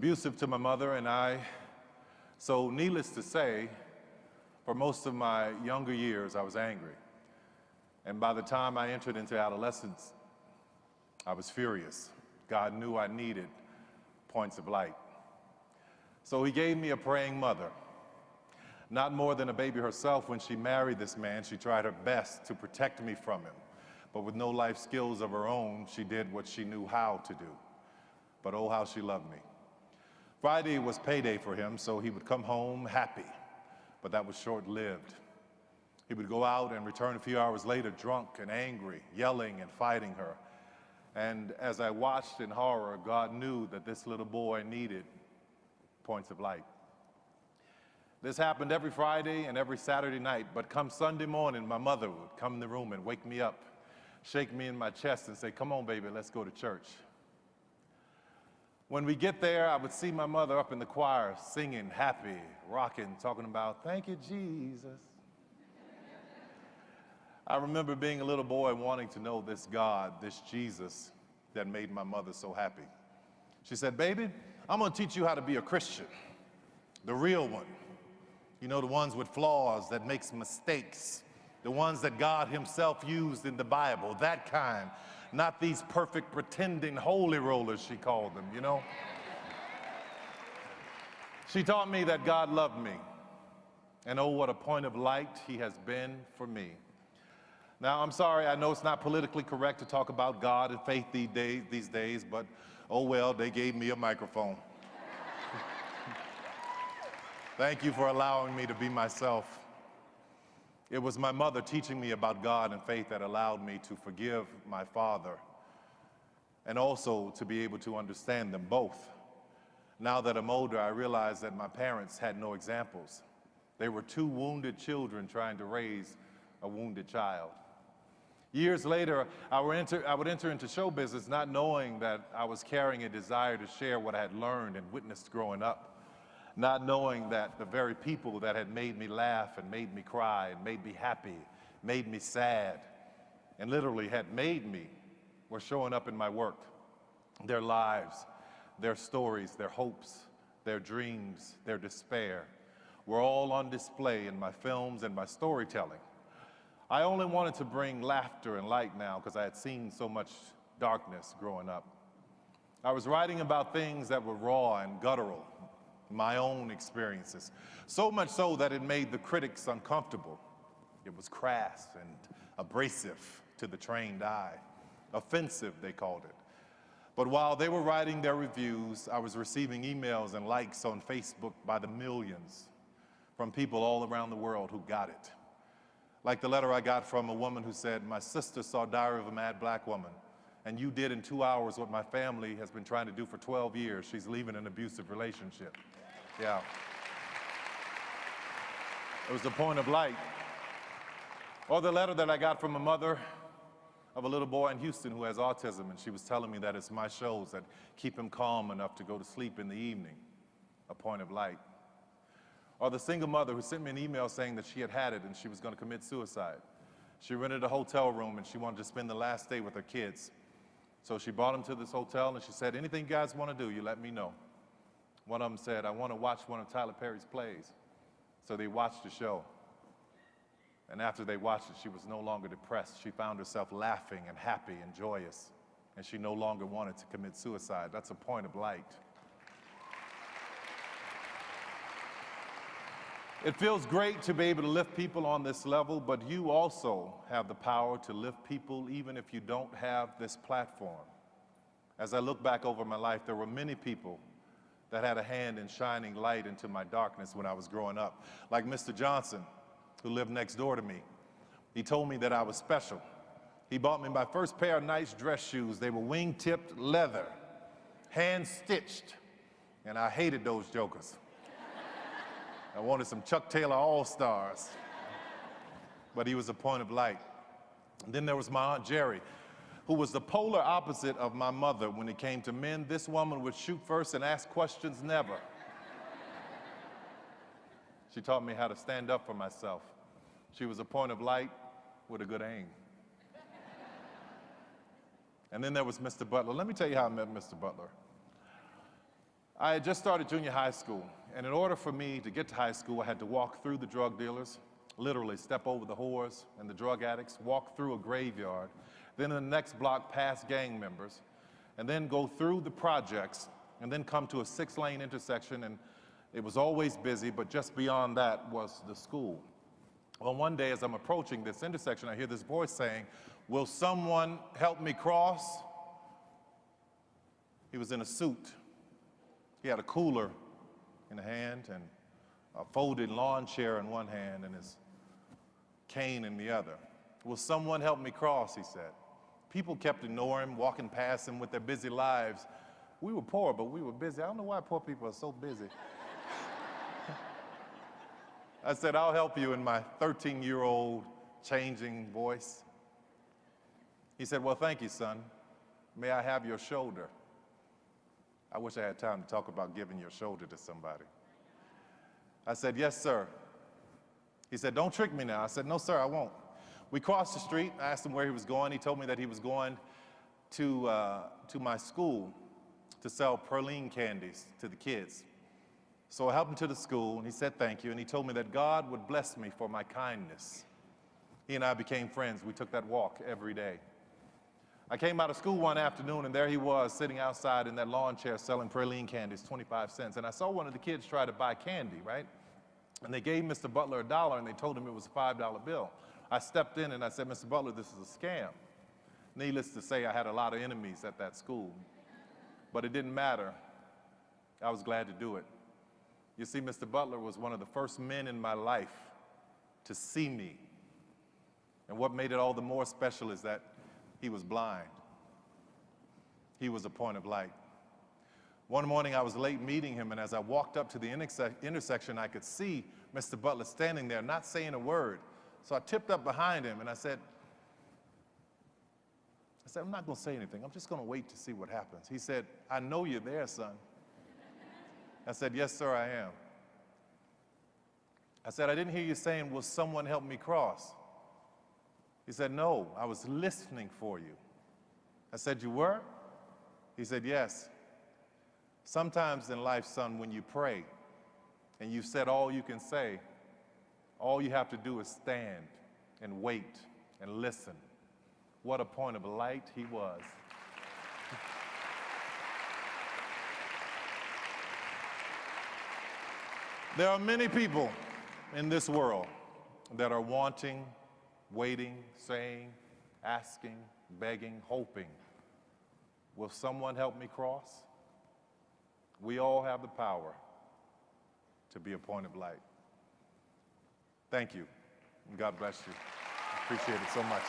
abusive to my mother, so needless to say, for most of my younger years, I was angry. And by the time I entered into adolescence, I was furious. God knew I needed points of light. So he gave me a praying mother. Not more than a baby herself, when she married this man, she tried her best to protect me from him. But with no life skills of her own, she did what she knew how to do. But oh, how she loved me. Friday was payday for him, so he would come home happy, but that was short-lived. He would go out and return a few hours later drunk and angry, yelling and fighting her. And as I watched in horror, God knew that this little boy needed points of light. This happened every Friday and every Saturday night, but come Sunday morning, my mother would come in the room and wake me up, shake me in my chest and say, "Come on, baby, let's go to church." When we get there, I would see my mother up in the choir singing, happy, rocking, talking about, "Thank you, Jesus." I remember being a little boy wanting to know this God, this Jesus that made my mother so happy. She said, "Baby, I'm going to teach you how to be a Christian, the real one. You know, the ones with flaws, that makes mistakes, the ones that God himself used in the Bible, that kind. Not these perfect pretending holy rollers," she called them, you know. She taught me that God loved me, and oh, what a point of light he has been for me. Now, I'm sorry, I know it's not politically correct to talk about God and faith these days, but oh well, they gave me a microphone. Thank you for allowing me to be myself. It was my mother teaching me about God and faith that allowed me to forgive my father and also to be able to understand them both. Now that I'm older, I realize that my parents had no examples. They were two wounded children trying to raise a wounded child. Years later, I would enter into show business not knowing that I was carrying a desire to share what I had learned and witnessed growing up. Not knowing that the very people that had made me laugh and made me cry and made me happy, made me sad, and literally had made me were showing up in my work. Their lives, their stories, their hopes, their dreams, their despair were all on display in my films and my storytelling. I only wanted to bring laughter and light now because I had seen so much darkness growing up. I was writing about things that were raw and guttural, my own experiences, so much so that it made the critics uncomfortable. It was crass and abrasive to the trained eye. Offensive, they called it. But while they were writing their reviews, I was receiving emails and likes on Facebook by the millions from people all around the world who got it. Like the letter I got from a woman who said, "My sister saw Diary of a Mad Black Woman, and you did in 2 hours what my family has been trying to do for 12 years. She's leaving an abusive relationship." Yeah. It was the point of light. Or the letter that I got from a mother of a little boy in Houston who has autism, and she was telling me that it's my shows that keep him calm enough to go to sleep in the evening. A point of light. Or the single mother who sent me an email saying that she had it and she was going to commit suicide. She rented a hotel room and she wanted to spend the last day with her kids. So she brought them to this hotel and she said, "Anything you guys want to do, you let me know." One of them said, "I want to watch one of Tyler Perry's plays." So they watched the show. And after they watched it, she was no longer depressed. She found herself laughing and happy and joyous. And she no longer wanted to commit suicide. That's a point of light. It feels great to be able to lift people on this level, but you also have the power to lift people even if you don't have this platform. As I look back over my life, there were many people that had a hand in shining light into my darkness when I was growing up. Like Mr. Johnson, who lived next door to me. He told me that I was special. He bought me my first pair of nice dress shoes. They were wing-tipped leather, hand-stitched, and I hated those jokers. I wanted some Chuck Taylor All-Stars, but he was a point of light. And then there was my Aunt Jerry, who was the polar opposite of my mother when it came to men. This woman would shoot first and ask questions never. She taught me how to stand up for myself. She was a point of light with a good aim. And then there was Mr. Butler. Let me tell you how I met Mr. Butler. I had just started junior high school, and in order for me to get to high school, I had to walk through the drug dealers, literally step over the whores and the drug addicts, walk through a graveyard, then in the next block past gang members, and then go through the projects, and then come to a 6-lane intersection, and it was always busy, but just beyond that was the school. Well, one day as I'm approaching this intersection, I hear this voice saying, "Will someone help me cross?" He was in a suit. He had a cooler in a hand and a folded lawn chair in one hand and his cane in the other. "Will someone help me cross?" he said. People kept ignoring him, walking past him with their busy lives. We were poor, but we were busy. I don't know why poor people are so busy. I said, "I'll help you," in my 13-year-old changing voice. He said, "Well, thank you, son. May I have your shoulder?" I wish I had time to talk about giving your shoulder to somebody. I said, "Yes, sir." He said, "Don't trick me now." I said, "No, sir, I won't." We crossed the street. I asked him where he was going. He told me that he was going to my school to sell praline candies to the kids. So I helped him to the school, and he said thank you, and he told me that God would bless me for my kindness. He and I became friends. We took that walk every day. I came out of school one afternoon, and there he was sitting outside in that lawn chair selling praline candies, 25 cents. And I saw one of the kids try to buy candy, right? And they gave Mr. Butler a dollar, and they told him it was a $5 bill. I stepped in and I said, "Mr. Butler, this is a scam." Needless to say, I had a lot of enemies at that school. But it didn't matter. I was glad to do it. You see, Mr. Butler was one of the first men in my life to see me. And what made it all the more special is that he was blind. He was a point of light. One morning I was late meeting him, and as I walked up to the intersection, I could see Mr. Butler standing there, not saying a word. So I tipped up behind him and I said, "I'm not going to say anything. I'm just going to wait to see what happens." He said, "I know you're there, son." I said, "Yes, sir, I am." I said, "I didn't hear you saying, 'Will someone help me cross?'" He said, "No, I was listening for you." I said, "You were?" He said, "Yes. Sometimes in life, son, when you pray and you've said all you can say, all you have to do is stand and wait and listen." What a point of light he was. There are many people in this world that are wanting, waiting, saying, asking, begging, hoping, "Will someone help me cross?" We all have the power to be a point of light. Thank you, and God bless you. Appreciate it so much.